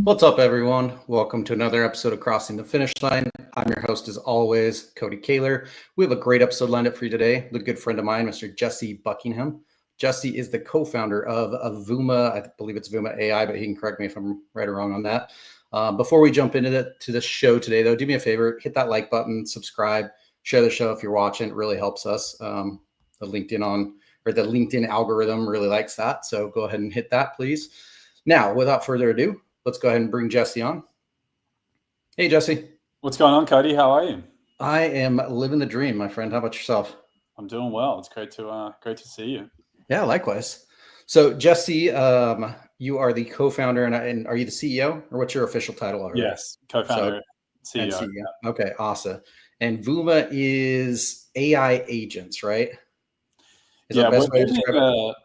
What's up, everyone? Welcome to another episode of Crossing the Finish Line. I'm your host, as always, Cody Kaler. We have a great episode lined up for you today with a good friend of mine, Mr. Jesse Buckingham. Jesse is the co-founder of Vooma. I believe it's Vooma AI, but he can correct me if I'm right or wrong on that. Before we jump into the show today, though, do me a favor, hit that like button, subscribe, share the show if you're watching. It really helps us. The LinkedIn algorithm really likes that. So go ahead and hit that, please. Now, without further ado, let's go ahead and bring Jesse on. Hey, Jesse. What's going on, Cody? How are you? I am living the dream, my friend. How about yourself? I'm doing well. It's great to see you. Yeah, likewise. So, Jesse, you are the co-founder, and are you the CEO, or what's your official title already? Yes, co-founder, CEO. And CEO. Okay, awesome. And Vooma is AI agents, right? We're building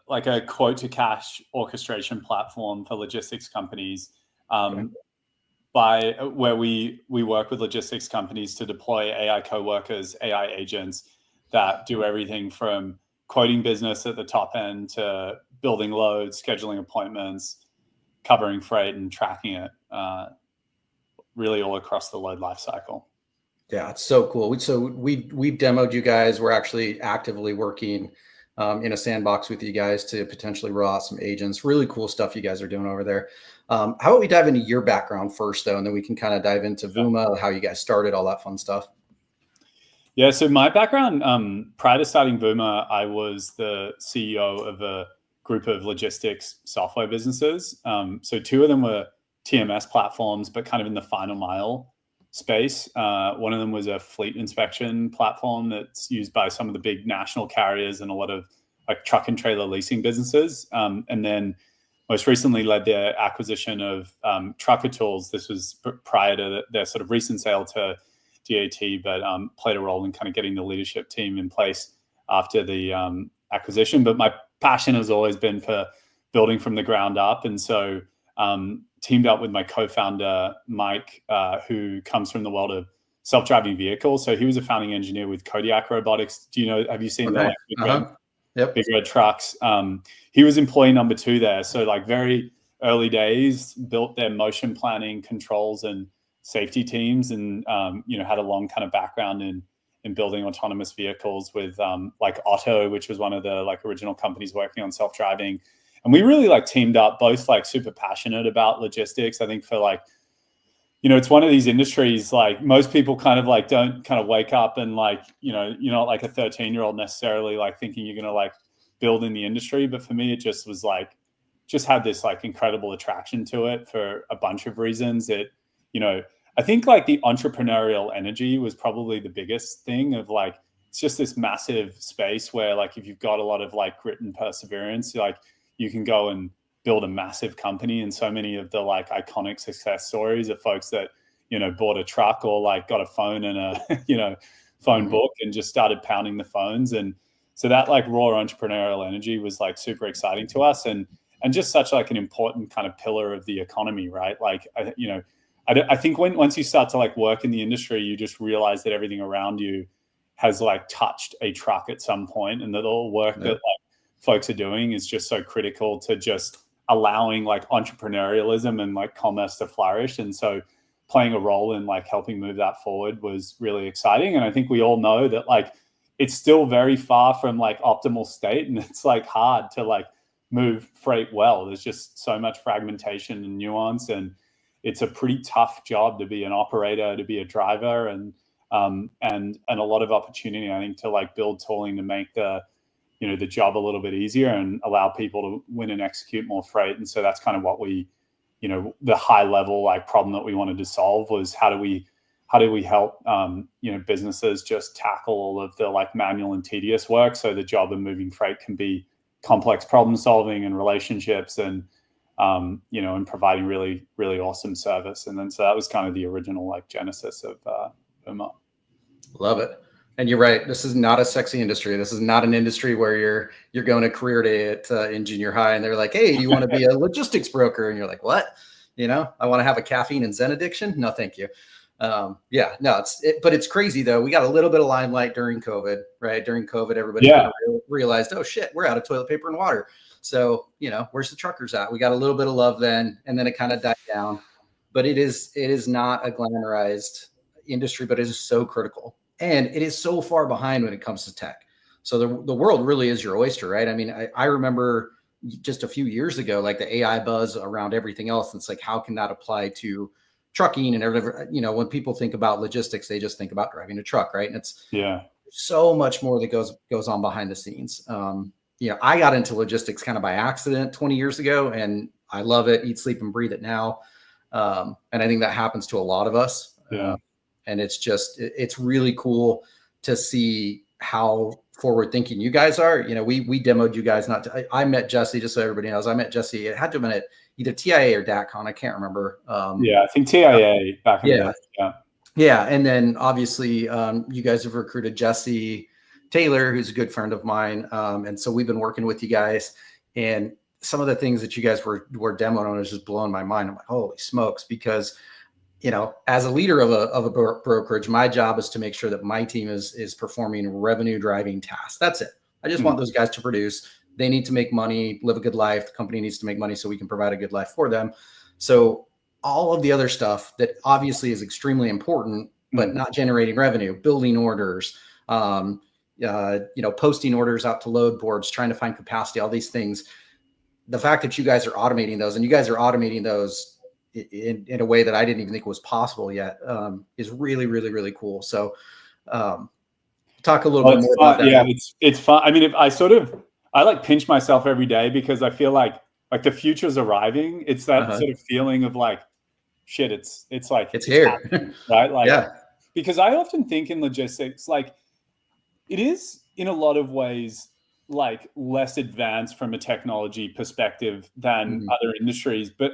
a quote-to-cash orchestration platform for logistics companies. Where we work with logistics companies to deploy AI co-workers, AI agents that do everything from quoting business at the top end to building loads, scheduling appointments, covering freight, and tracking it really all across the load lifecycle. Yeah, it's so cool. We've demoed you guys. We're actually actively working in a sandbox with you guys to potentially roll out some agents. Really cool stuff you guys are doing over there. How about we dive into your background first, though, and then we can kind of dive into Vooma, how you guys started, all that fun stuff. Yeah, so my background, prior to starting Vooma, I was the CEO of a group of logistics software businesses. So two of them were TMS platforms, but kind of in the final mile space. One of them was a fleet inspection platform that's used by some of the big national carriers and a lot of like truck and trailer leasing businesses. And then most recently led their acquisition of Trucker Tools. This was prior to their sort of recent sale to DAT, but played a role in kind of getting the leadership team in place after the acquisition. But my passion has always been for building from the ground up. And so teamed up with my co-founder, Mike, who comes from the world of self-driving vehicles. So he was a founding engineer with Kodiak Robotics. Have you seen the big red trucks? He was employee number 2 there. So like very early days, built their motion planning, controls, and safety teams, and had a long kind of background in building autonomous vehicles with like Otto, which was one of the like original companies working on self-driving. And we really like teamed up, both like super passionate about logistics. I think for like, it's one of these industries, like most people kind of like don't kind of wake up and like, you're not like a 13-year-old necessarily like thinking you're going to like build in the industry. But for me, it just was like, just had this like incredible attraction to it for a bunch of reasons. It, you know, I think like the entrepreneurial energy was probably the biggest thing of like, it's just this massive space where like, if you've got a lot of like grit and perseverance, like you can go and build a massive company. And so many of the like iconic success stories of folks that, you know, bought a truck or like got a phone and a, you know, phone book and just started pounding the phones. And so that like raw entrepreneurial energy was like super exciting to us, and just such like an important kind of pillar of the economy, right? Like, you know, I think once you start to like work in the industry, you just realize that everything around you has like touched a truck at some point, and that all work that like folks are doing is just so critical to just allowing like entrepreneurialism and like commerce to flourish. And so playing a role in like helping move that forward was really exciting. And I think we all know that like it's still very far from like optimal state, and it's like hard to like move freight well. There's just so much fragmentation and nuance, and it's a pretty tough job to be an operator, to be a driver, and a lot of opportunity, I think, to like build tooling to make the, you know, the job a little bit easier and allow people to win and execute more freight. And so that's kind of what we, you know, the high level like problem that we wanted to solve was how do we help you know, businesses just tackle all of the like manual and tedious work, so the job of moving freight can be complex problem solving and relationships, and you know, and providing really, really awesome service. And then so that was kind of the original like genesis of Vooma. Love it. And you're right. This is not a sexy industry. This is not an industry where you're going to career day at in junior high, and they're like, "Hey, do you want to be a logistics broker?" And you're like, "What? You know, I want to have a caffeine and Zen addiction? No, thank you." Yeah, no, but it's crazy though. We got a little bit of limelight during COVID, right? During COVID, everybody kind of realized, oh shit, we're out of toilet paper and water. So, you know, where's the truckers at? We got a little bit of love then, and then it kind of died down. But it is not a glamorized industry, but it is so critical. And it is so far behind when it comes to tech. So the world really is your oyster, right? I mean, I remember just a few years ago, like the AI buzz around everything else. And it's like, how can that apply to trucking and everything? You know, when people think about logistics, they just think about driving a truck, right? And it's so much more that goes on behind the scenes. You know, I got into logistics kind of by accident 20 years ago, and I love it, eat, sleep, and breathe it now. And I think that happens to a lot of us. And it's really cool to see how forward thinking you guys are. You know, we demoed you guys. I met Jesse, just so everybody knows, I met Jesse. It had to have been at either TIA or DATCon. I can't remember. I think TIA back in the day. Yeah. And then obviously you guys have recruited Jesse Taylor, who's a good friend of mine. And so we've been working with you guys, and some of the things that you guys were demoing on is just blowing my mind. I'm like, holy smokes, because you know, as a leader of a brokerage, my job is to make sure that my team is performing revenue driving tasks. That's it. I just want those guys to produce. They need to make money, live a good life. The company needs to make money so we can provide a good life for them. So all of the other stuff that obviously is extremely important, but not generating revenue, building orders, you know, posting orders out to load boards, trying to find capacity, all these things. The fact that you guys are automating those, and you guys are automating those in a way that I didn't even think was possible yet, is really, really, really cool. So talk a little bit more about that. Yeah, it's fun. I mean, I like pinch myself every day, because I feel like the future's arriving. It's that sort of feeling of like, shit, it's like, it's here. Right? Like, because I often think in logistics, like it is in a lot of ways like less advanced from a technology perspective than other industries, but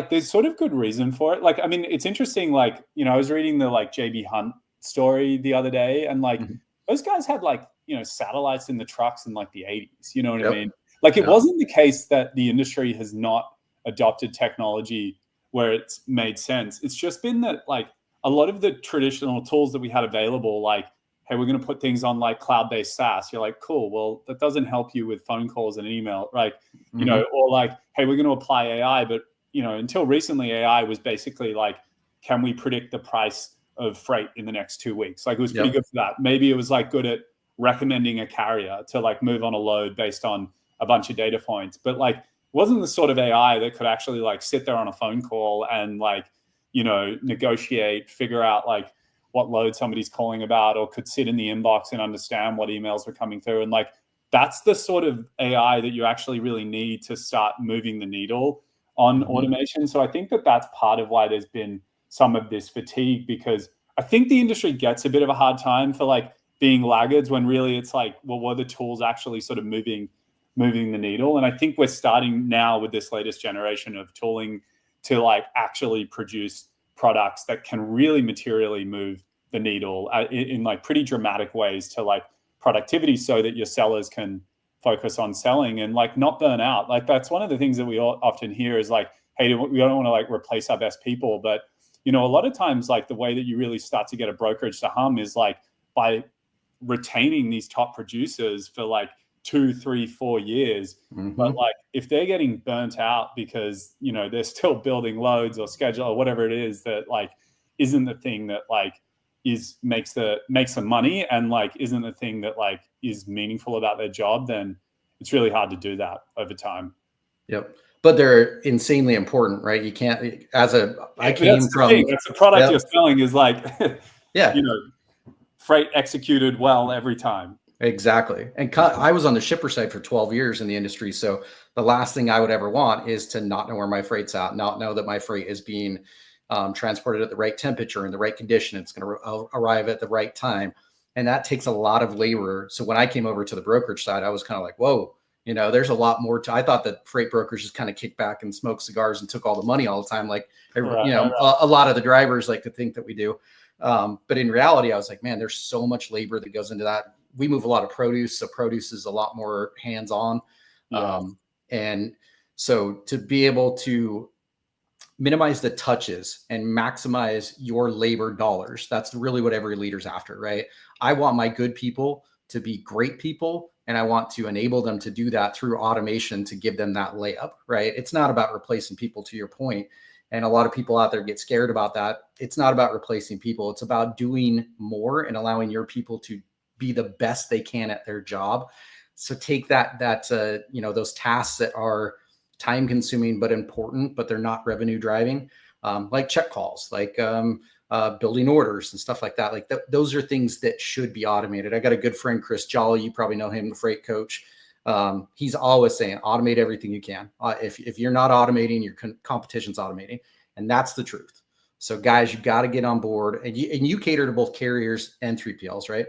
there's sort of good reason for it. Like, I mean, it's interesting, like, you know, I was reading the like JB Hunt story the other day, and like those guys had like, you know, satellites in the trucks in like the 80s, you know what I mean? Like it wasn't the case that the industry has not adopted technology where it's made sense. It's just been that like a lot of the traditional tools that we had available, like, hey, we're going to put things on like cloud-based SaaS. You're like, cool. Well, that doesn't help you with phone calls and email, right? You know, or like, hey, we're going to apply AI. But, you know, until recently, AI was basically like, can we predict the price of freight in the next 2 weeks? Like it was pretty good for that. Maybe it was like good at recommending a carrier to like move on a load based on a bunch of data points. But like, it wasn't the sort of AI that could actually like sit there on a phone call and like, you know, negotiate, figure out like what load somebody's calling about, or could sit in the inbox and understand what emails were coming through. And like that's the sort of AI that you actually really need to start moving the needle on automation. So I think that that's part of why there's been some of this fatigue, because I think the industry gets a bit of a hard time for like being laggards when really it's like, well, what are the tools actually sort of moving the needle? And I think we're starting now with this latest generation of tooling to like actually produce products that can really materially move the needle in like pretty dramatic ways to like productivity, so that your sellers can focus on selling and like not burn out. Like that's one of the things that we all often hear is like, hey, we don't want to like replace our best people. But, you know, a lot of times like the way that you really start to get a brokerage to hum is like by retaining these top producers for like 2, 3, 4 years. But like if they're getting burnt out because, you know, they're still building loads or schedule or whatever it is that like isn't the thing that like makes the money and like isn't the thing that like is meaningful about their job, then it's really hard to do that over time. Yep. But they're insanely important, right? You can't, that's the product you're selling is like, yeah, you know, freight executed well every time. Exactly. And I was on the shipper side for 12 years in the industry. So the last thing I would ever want is to not know where my freight's at, not know that my freight is being transported at the right temperature, in the right condition. It's going to arrive at the right time. And that takes a lot of labor. So when I came over to the brokerage side, I was kind of like, whoa, you know, there's a lot more I thought that freight brokers just kind of kicked back and smoked cigars and took all the money all the time. Like, a lot of the drivers like to think that we do. But in reality, I was like, man, there's so much labor that goes into that. We move a lot of produce. So produce is a lot more hands-on. And so to be able to minimize the touches and maximize your labor dollars, that's really what every leader's after, right? I want my good people to be great people, and I want to enable them to do that through automation to give them that layup, right? It's not about replacing people, to your point. And a lot of people out there get scared about that. It's not about replacing people. It's about doing more and allowing your people to be the best they can at their job. So take those tasks that are time consuming but important, but they're not revenue driving, like check calls, like building orders and stuff like that. Like those are things that should be automated. I got a good friend, Chris Jolly. You probably know him, the freight coach. He's always saying, automate everything you can. If you're not automating, your competition's automating. And that's the truth. So guys, you got to get on board, and you cater to both carriers and 3PLs, right?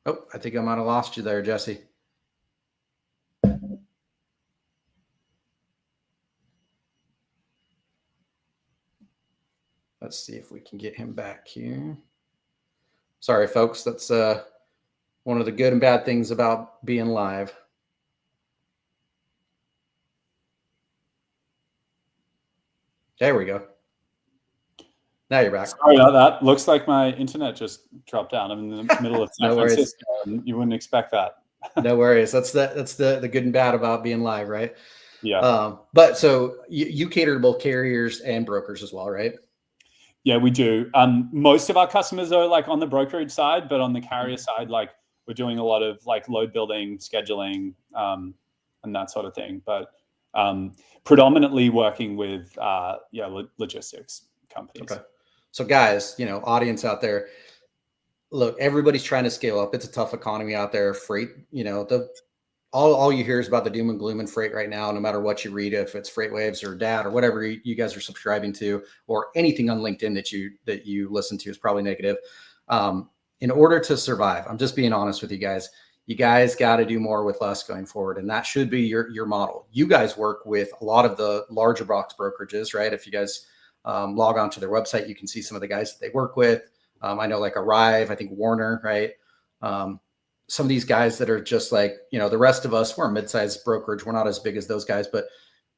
Oh, I think I might've lost you there, Jesse. Let's see if we can get him back here. Sorry, folks. That's one of the good and bad things about being live. There we go. Now you're back. Sorry about that. Looks like my internet just dropped out. I'm in the middle of San Francisco. You wouldn't expect that. No worries. That's the good and bad about being live, right? Yeah. But so you cater to both carriers and brokers as well, right? Yeah, we do. Most of our customers are like on the brokerage side, but on the carrier side, like we're doing a lot of like load building, scheduling, and that sort of thing. But predominantly working with logistics companies. Okay. So guys, audience out there, look, everybody's trying to scale up. It's a tough economy out there. Freight, all you hear is about the doom and gloom in freight right now, no matter what you read, if it's FreightWaves or DAT or whatever you guys are subscribing to, or anything on LinkedIn that you listen to is probably negative. In order to survive, I'm just being honest with you guys got to do more with less going forward. And that should be your model. You guys work with a lot of the larger box brokerages, right? If you guys log on to their website, you can see some of the guys that they work with. I know like Arrive, I think Warner, right? Some of these guys that are just like, the rest of us, we're a mid-sized brokerage. We're not as big as those guys, but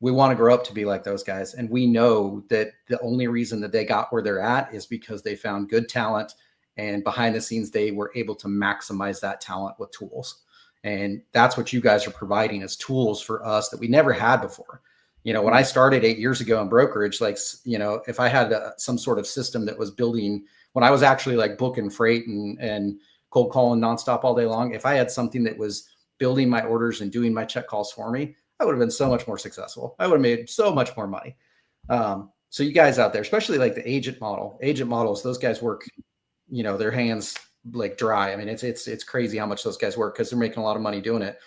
we want to grow up to be like those guys. And we know that the only reason that they got where they're at is because they found good talent, and behind the scenes, they were able to maximize that talent with tools. And that's what you guys are providing as tools for us that we never had before. When I started 8 years ago in brokerage, like, if I had some sort of system that was building, when I was actually like booking freight and cold calling nonstop all day long, if I had something that was building my orders and doing my check calls for me, I would have been so much more successful. I would have made so much more money. So you guys out there, especially like the agent models, those guys work, their hands like dry. I mean, it's crazy how much those guys work because they're making a lot of money doing it.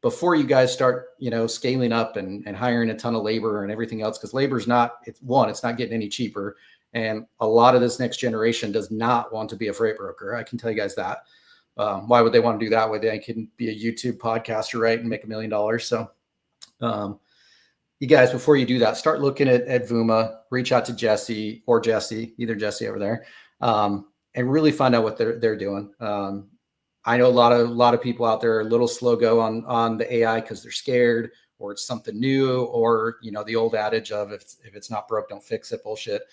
Before you guys start, scaling up and hiring a ton of labor and everything else, because labor's it's not getting any cheaper. And a lot of this next generation does not want to be a freight broker. I can tell you guys that. Why would they want to do that? Where they can be a YouTube podcaster, right, and make $1 million. So you guys, before you do that, start looking at Vooma, reach out to Jesse, either Jesse over there, and really find out what they're doing. I know a lot of people out there are a little slow go on the AI because they're scared, or it's something new, or the old adage of if it's not broke, don't fix it bullshit.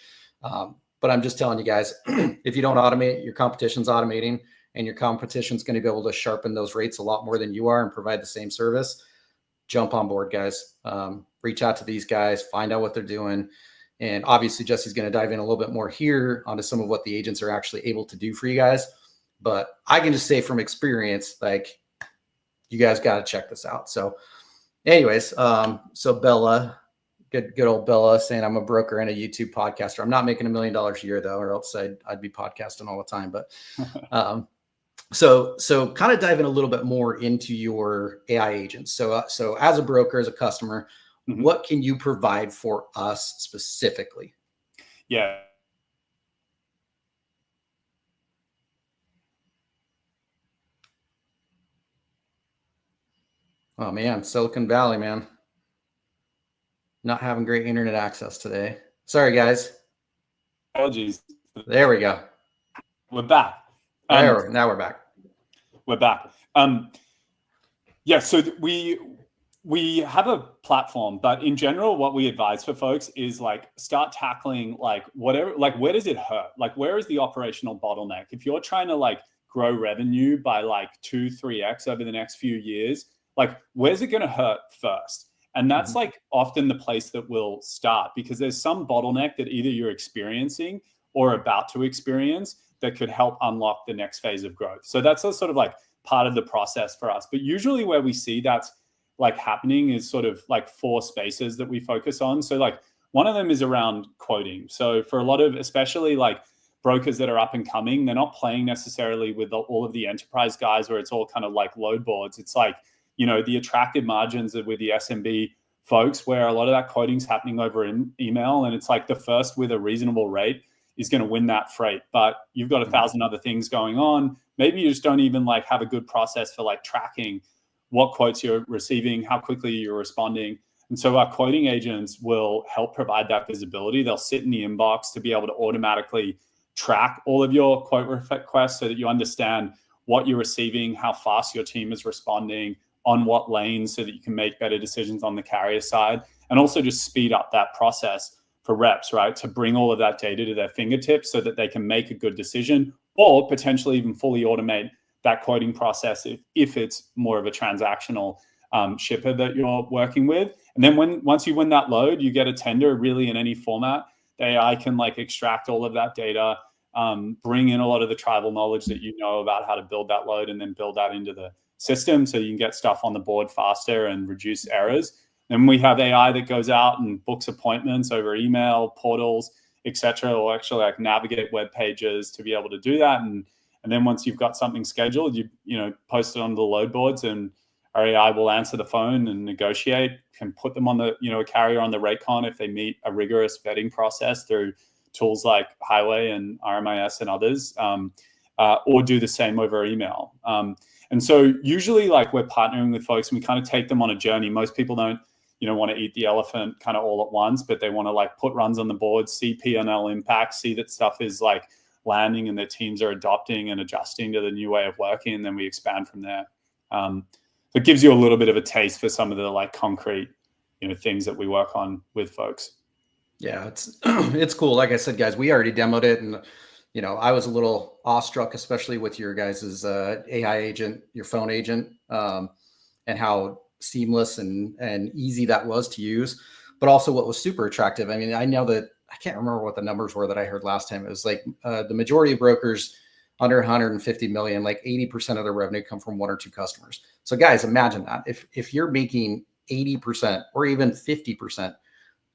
But I'm just telling you guys, if you don't automate, your competition's automating, and your competition's going to be able to sharpen those rates a lot more than you are and provide the same service. Jump on board, guys. Reach out to these guys, find out what they're doing. And obviously Jesse's going to dive in a little bit more here onto some of what the agents are actually able to do for you guys. But I can just say from experience, like, you guys got to check this out. So anyways, so Bella, good old Bella saying I'm a broker and a YouTube podcaster. I'm not making $1 million a year though, or else I'd be podcasting all the time. But so kind of dive in a little bit more into your AI agents. So as a broker, as a customer, what can you provide for us specifically? Yeah. Oh man, Silicon Valley, man. Not having great internet access today. Sorry, guys. Apologies. There we go. We're back. Now we're back. We're back. Yeah, so we have a platform, but in general, what we advise for folks is like start tackling like whatever, like where does it hurt? Like where is the operational bottleneck? If you're trying to like grow revenue by like 2-3x over the next few years, like where's it going to hurt first? And that's like often the place that we'll start, because there's some bottleneck that either you're experiencing or about to experience that could help unlock the next phase of growth. So that's a sort of like part of the process for us. But usually where we see that's like happening is sort of like 4 spaces that we focus on. So like one of them is around quoting. So for a lot of, especially like brokers that are up and coming, they're not playing necessarily with all of the enterprise guys where it's all kind of like load boards. It's like, the attractive margins with the SMB folks where a lot of that quoting's happening over email. And it's like the first with a reasonable rate is going to win that freight. But you've got 1,000 other things going on. Maybe you just don't even like have a good process for like tracking what quotes you're receiving, how quickly you're responding. And so our quoting agents will help provide that visibility. They'll sit in the inbox to be able to automatically track all of your quote requests so that you understand what you're receiving, how fast your team is responding, on what lanes, so that you can make better decisions on the carrier side, and also just speed up that process for reps, right? To bring all of that data to their fingertips so that they can make a good decision, or potentially even fully automate that quoting process if it's more of a transactional shipper that you're working with. And then once you win that load, you get a tender really in any format. The AI can like extract all of that data, bring in a lot of the tribal knowledge that you know about how to build that load, and then build that into the system so you can get stuff on the board faster and reduce errors. And we have AI that goes out and books appointments over email, portals, etc., or actually like navigate web pages to be able to do that. And then once you've got something scheduled, you post it on the load boards, and our AI will answer the phone and negotiate, can put them on the, a carrier on the rate con if they meet a rigorous vetting process through tools like Highway and RMIS and others, or do the same over email. And so usually like we're partnering with folks and we kind of take them on a journey. Most people don't, want to eat the elephant kind of all at once, but they want to like put runs on the board, see P&L impact, see that stuff is like landing and their teams are adopting and adjusting to the new way of working. And then we expand from there. So it gives you a little bit of a taste for some of the like concrete, things that we work on with folks. Yeah, it's cool. Like I said, guys, we already demoed it, and I was a little awestruck, especially with your guys' AI agent, your phone agent, and how seamless and easy that was to use. But also what was super attractive. I mean, I know that I can't remember what the numbers were that I heard last time. It was like the majority of brokers under 150 million, like 80% of their revenue come from 1 or 2 customers. So guys, imagine that if you're making 80% or even 50%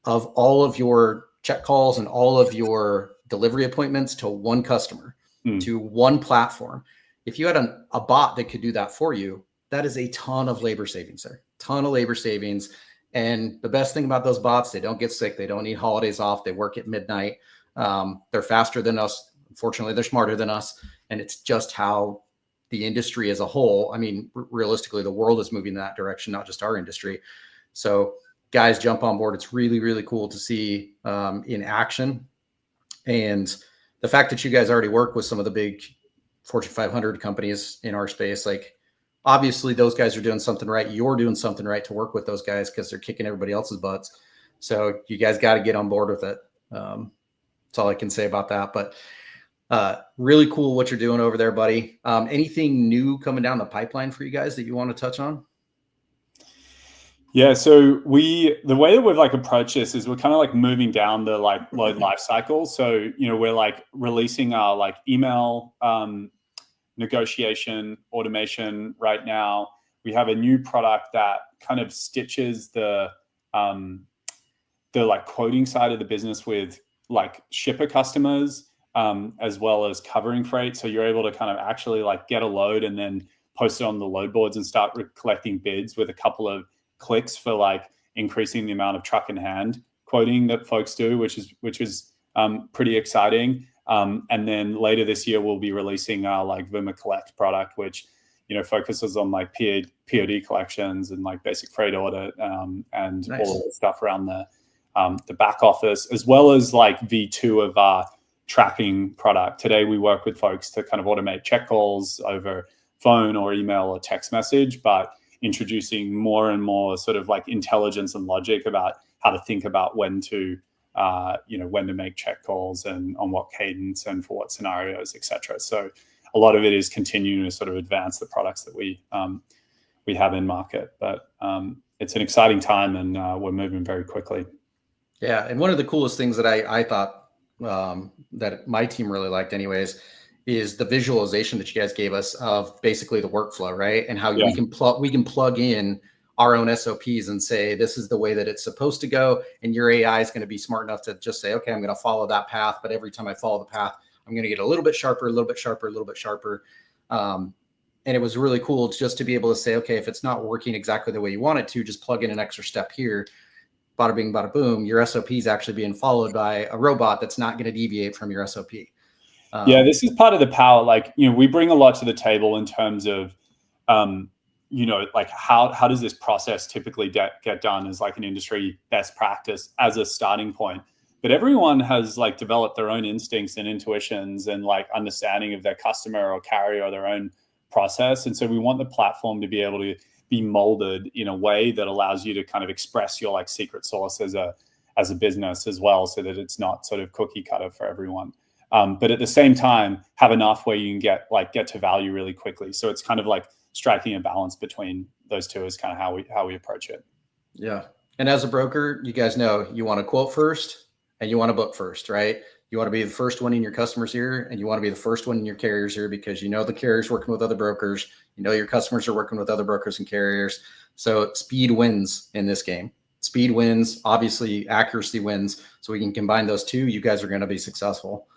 of all of your check calls and all of your delivery appointments to 1 customer, to one platform. If you had a bot that could do that for you, that is a ton of labor savings there, ton of labor savings. And the best thing about those bots, they don't get sick. They don't need holidays off. They work at midnight. They're faster than us. Unfortunately, they're smarter than us. And it's just how the industry as a whole, I mean, realistically, the world is moving in that direction, not just our industry. So guys, jump on board. It's really, really cool to see in action. And the fact that you guys already work with some of the big Fortune 500 companies in our space, like obviously those guys are doing something right. You're doing something right to work with those guys because they're kicking everybody else's butts. So you guys got to get on board with it. That's all I can say about that. But really cool what you're doing over there, buddy. Anything new coming down the pipeline for you guys that you want to touch on? Yeah, so the way that we've like approached this is we're kind of like moving down the like load life cycle. So, you know, we're like releasing our like email negotiation automation right now. We have a new product that kind of stitches the like quoting side of the business with like shipper customers, as well as covering freight. So you're able to kind of actually like get a load and then post it on the load boards and start collecting bids with a couple of clicks for like increasing the amount of truck in hand quoting that folks do, which is pretty exciting. And then later this year, we'll be releasing our like Vooma Collect product, which, you know, focuses on like POD collections and like basic freight audit, and Nice. all of the stuff around the back office, as well as like V2 of our tracking product. Today, we work with folks to kind of automate check calls over phone or email or text message, but introducing more and more sort of like intelligence and logic about how to think about when to make check calls and on what cadence and for what scenarios, et cetera. So a lot of it is continuing to sort of advance the products that we have in market. But it's an exciting time, and we're moving very quickly. Yeah, and one of the coolest things that I thought that my team really liked anyways is the visualization that you guys gave us of basically the workflow, right? And how we can plug in our own SOPs and say, this is the way that it's supposed to go. And your AI is going to be smart enough to just say, okay, I'm going to follow that path. But every time I follow the path, I'm going to get a little bit sharper, a little bit sharper, a little bit sharper. And it was really cool just to be able to say, okay, if it's not working exactly the way you want it to, just plug in an extra step here. Bada bing, bada boom. Your SOP is actually being followed by a robot that's not going to deviate from your SOP. Yeah, this is part of the power. Like, you know, we bring a lot to the table in terms of, you know, like how does this process typically get done as like an industry best practice as a starting point. But everyone has like developed their own instincts and intuitions and like understanding of their customer or carrier or their own process. And so we want the platform to be able to be molded in a way that allows you to kind of express your like secret sauce as a business as well, so that it's not sort of cookie cutter for everyone. But at the same time, have enough where you can get to value really quickly. So it's kind of like striking a balance between those two is kind of how we approach it. Yeah. And as a broker, you guys know you want to quote first and you want to book first, right? You want to be the first one in your customer's ear, and you want to be the first one in your carrier's ear, because you know the carrier's working with other brokers. You know your customers are working with other brokers and carriers. So speed wins in this game. Speed wins. Obviously, accuracy wins. So we can combine those two. You guys are going to be successful.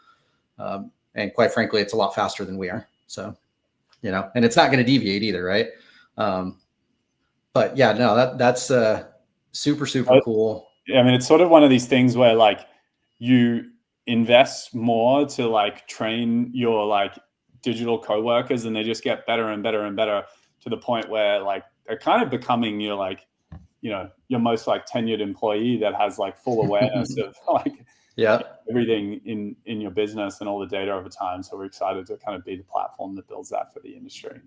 And quite frankly, it's a lot faster than we are. So, you know, and it's not going to deviate either, right? But yeah, no, that's super cool. I mean, it's sort of one of these things where like you invest more to like train your like digital coworkers, and they just get better and better and better to the point where like they're kind of becoming your like, you know, your most like tenured employee that has like full awareness of like everything in your business and all the data over time. So we're excited to kind of be the platform that builds that for the industry.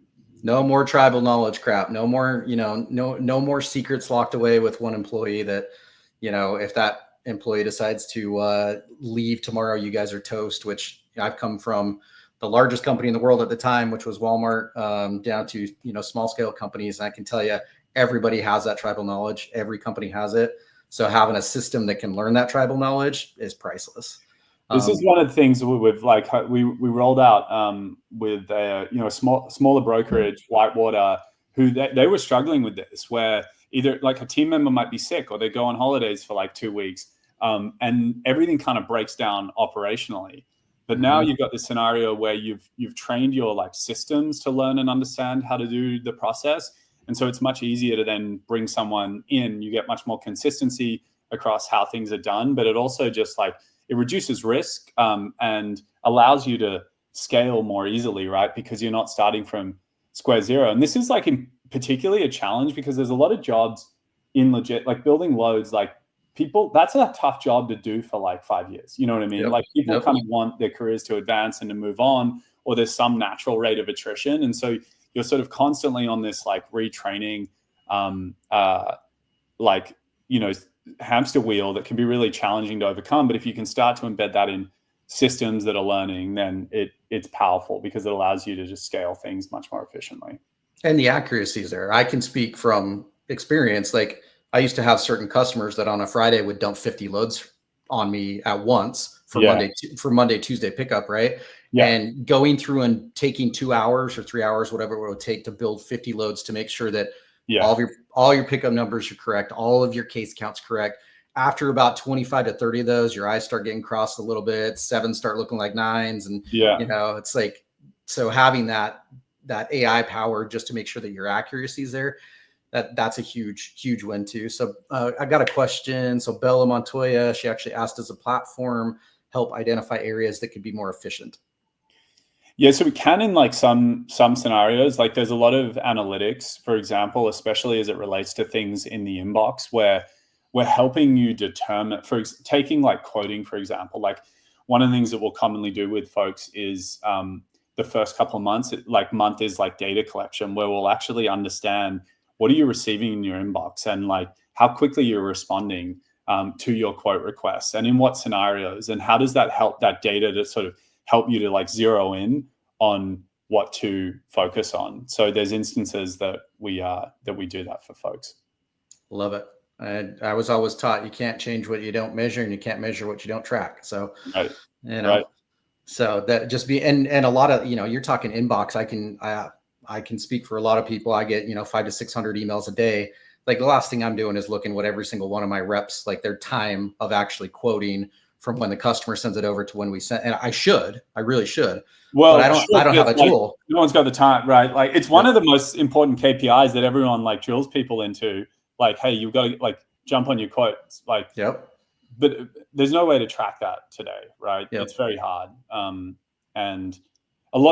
No more tribal knowledge crap. No more, you know, no more secrets locked away with one employee that, you know, if that employee decides to leave tomorrow, you guys are toast, which I've come from the largest company in the world at the time, which was Walmart, down to, you know, small scale companies. And I can tell you, everybody has that tribal knowledge. Every company has it. So having a system that can learn that tribal knowledge is priceless. This is one of the things we've like we rolled out with a smaller brokerage, Whitewater, who they were struggling with this, where either like a team member might be sick or they go on holidays for like 2 weeks, and everything kind of breaks down operationally. But now you've got this scenario where you've trained your like systems to learn and understand how to do the process. And so it's much easier to then bring someone in. You get much more consistency across how things are done, but it also just like, it reduces risk and allows you to scale more easily, right? Because you're not starting from square zero. And this is like particularly a challenge because there's a lot of jobs in like building loads, like people, that's a tough job to do for like 5 years. You know what I mean? Like people kind of want their careers to advance and to move on, or there's some natural rate of attrition. And so you're sort of constantly on this like retraining, like, you know, hamster wheel that can be really challenging to overcome. But if you can start to embed that in systems that are learning, then it's powerful because it allows you to just scale things much more efficiently. And the accuracy is there. I can speak from experience. Like I used to have certain customers that on a Friday would dump 50 loads on me at once for Monday, Tuesday pickup, right? And going through and taking 2 hours or 3 hours, whatever it would take to build 50 loads to make sure that all your pickup numbers are correct, all of your case counts correct. After about 25 to 30 of those, your eyes start getting crossed a little bit. 7s start looking like 9s. And, you know, it's like, so having that AI power just to make sure that your accuracy is there, that's a huge win too. So I got a question. So Bella Montoya, she actually asked, does the platform help identify areas that could be more efficient? Yeah, so we can in like some scenarios. Like there's a lot of analytics, for example, especially as it relates to things in the inbox where we're helping you determine, taking like quoting, for example, like one of the things that we'll commonly do with folks is the first couple of months, month is like data collection, where we'll actually understand what are you receiving in your inbox and like how quickly you're responding to your quote requests and in what scenarios, and how does that help that data to sort of help you to like zero in on what to focus on. So there's instances that we do that for folks. Love it. I was always taught you can't change what you don't measure, and you can't measure what you don't track. So, you know, so that just be, and a lot of, you know, you're talking inbox. I can speak for a lot of people. I get, 500 to 600 emails a day. Like the last thing I'm doing is looking what every single one of my reps, like their time of actually quoting from when the customer sends it over to when we send. And I really should. Well, but I don't have a tool. No one's got the time, right? Like it's one of the most important KPIs that everyone like drills people into. Like, hey, you've got to like jump on your quotes. Like, but there's no way to track that today, right? It's very hard. And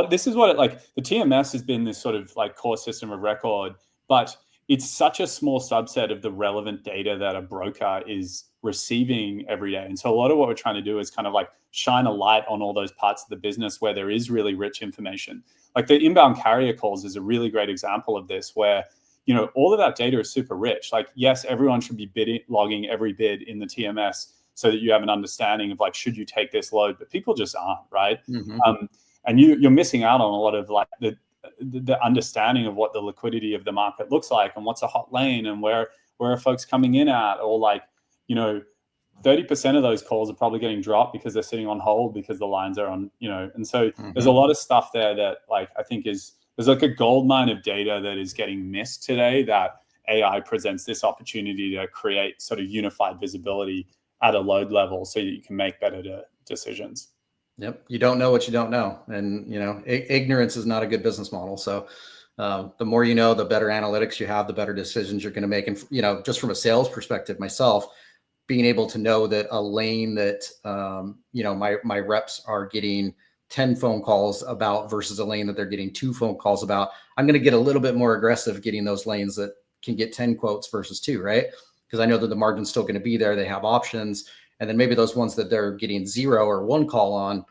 this is what the TMS has been this sort of like core system of record, but it's such a small subset of the relevant data that a broker is receiving every day. And so a lot of what we're trying to do is kind of like shine a light on all those parts of the business where there is really rich information. Like the inbound carrier calls is a really great example of this, where, all of that data is super rich. Like, yes, everyone should be logging every bid in the TMS so that you have an understanding of like, should you take this load? But people just aren't, right? And you're missing out on a lot of like the understanding of what the liquidity of the market looks like and what's a hot lane and where are folks coming in at, or like, 30% of those calls are probably getting dropped because they're sitting on hold because the lines are on, and so there's a lot of stuff there that like, I think there's like a gold mine of data that is getting missed today, that AI presents this opportunity to create sort of unified visibility at a load level so that you can make better decisions. Yep. You don't know what you don't know. And, ignorance is not a good business model. So the more you know, the better analytics you have, the better decisions you're going to make. And, just from a sales perspective, myself, being able to know that a lane that, my reps are getting 10 phone calls about versus a lane that they're getting 2 phone calls about, I'm going to get a little bit more aggressive getting those lanes that can get 10 quotes versus 2, right? Because I know that the margin's still going to be there. They have options. And then maybe those ones that they're getting 0 or 1 call on,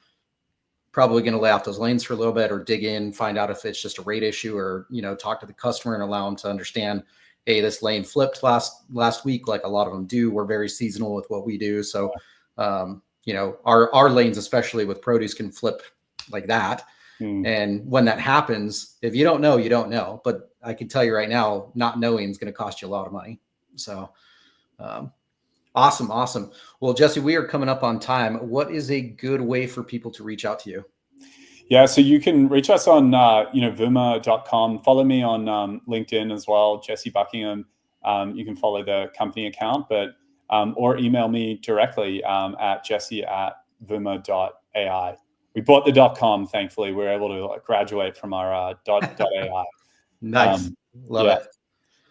probably going to lay off those lanes for a little bit, or dig in, find out if it's just a rate issue, or, talk to the customer and allow them to understand, hey, this lane flipped last week. Like a lot of them do. We're very seasonal with what we do. So, our lanes, especially with produce, can flip like that. And when that happens, if you don't know, you don't know. But I can tell you right now, not knowing is going to cost you a lot of money. So, Awesome. Well, Jesse, we are coming up on time. What is a good way for people to reach out to you? Yeah, so you can reach us on, Vooma.com. Follow me on LinkedIn as well, Jesse Buckingham. You can follow the company account, or email me directly at jesse@vooma.ai. we bought the .com. Thankfully, we were able to graduate from our .ai. Nice. Love it.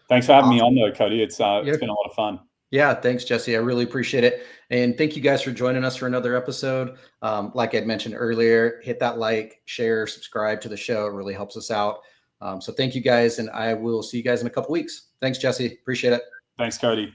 Thanks for having me on, though, Cody. It's been a lot of fun. Yeah, thanks, Jesse. I really appreciate it. And thank you guys for joining us for another episode. Like I'd mentioned earlier, hit that like, share, subscribe to the show. It really helps us out. So thank you guys, and I will see you guys in a couple weeks. Thanks, Jesse. Appreciate it. Thanks, Cody.